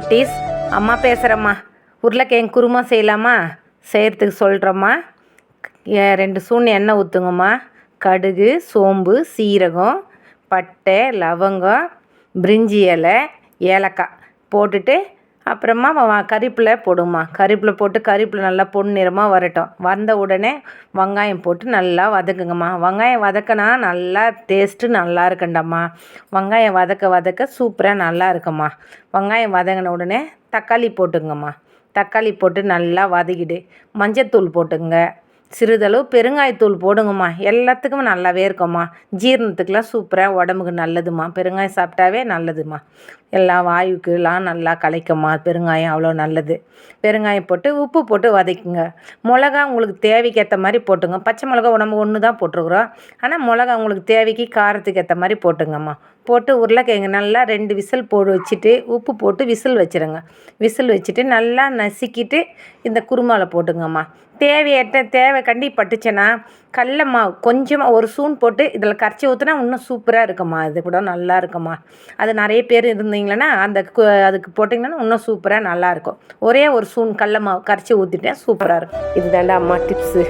குட்டீஸ், அம்மா பேசுகிறேம்மா. உருளைக்கிழங்கு குருமா செய்யலாமா? செய்கிறதுக்கு சொல்கிறேம்மா. 2 ஸ்பூன் எண்ணெய் ஊற்றுங்கம்மா. கடுகு, சோம்பு, சீரகம், பட்டை, லவங்கம், பிரிஞ்சி இலை, ஏலக்காய் போட்டுட்டு அப்புறமா கறிவேப்பிலை போடுங்கம்மா. கறிவேப்பிலை போட்டு கறிவேப்பிலை நல்லா பொன்னிறமாக வரட்டும். வந்த உடனே வெங்காயம் போட்டு நல்லா வதக்குங்கம்மா. வெங்காயம் வதக்கினா நல்லா டேஸ்ட்டு நல்லா இருக்குண்டாம்மா. வெங்காயம் வதக்க வதக்க சூப்பராக நல்லா இருக்கும்மா. வெங்காயம் வதங்கின உடனே தக்காளி போட்டுங்கம்மா. தக்காளி போட்டு நல்லா வதக்கிடு. மஞ்சத்தூள் போட்டுங்க. சிறிதளவு பெருங்காயத்தூள் போடுங்கம்மா. எல்லாத்துக்கும் நல்லாவே இருக்கும்மா. ஜீரணத்துக்கெலாம் சூப்பராக உடம்புக்கு நல்லதும்மா. பெருங்காயம் சாப்பிட்டாவே நல்லதும்மா. எல்லா வாயுக்கெலாம் நல்லா கலைக்கும்மா. பெருங்காயம் அவ்வளோ நல்லது. பெருங்காயம் போட்டு உப்பு போட்டு வதக்குங்க. மிளகா உங்களுக்கு தேவைக்கு ஏற்ற மாதிரி போட்டுங்க. பச்சை மிளகா நம்ம ஒன்று தான் போட்டிருக்குறோம். ஆனால் மிளகா உங்களுக்கு தேவைக்கு காரத்துக்கு ஏற்ற மாதிரி போட்டுங்கம்மா. போட்டு உருளைக்கிழங்கு நல்லா 2 விசில் வச்சுட்டு உப்பு போட்டு விசில் வச்சுருங்க. விசில் வச்சுட்டு நல்லா நசுக்கிட்டு இந்த குருமாவில் போட்டுங்கம்மா. தேவை கண்டி பட்டுச்சுன்னா கடல மாவு கொஞ்சமாக 1 ஸ்பூன் போட்டு இதில் கரைச்சி ஊற்றினா இன்னும் சூப்பராக இருக்கும்மா. இது கூட நல்லா இருக்கும்மா. அது நிறைய பேர் இருந்தீங்கன்னா அதுக்கு போட்டிங்கன்னா இன்னும் சூப்பராக நல்லாயிருக்கும். ஒரே 1 ஸ்பூன் கடல மாவு கரைச்சி ஊற்றிட்டேன், சூப்பராக இருக்கும். இதுதாண்டா அம்மா டிப்ஸு.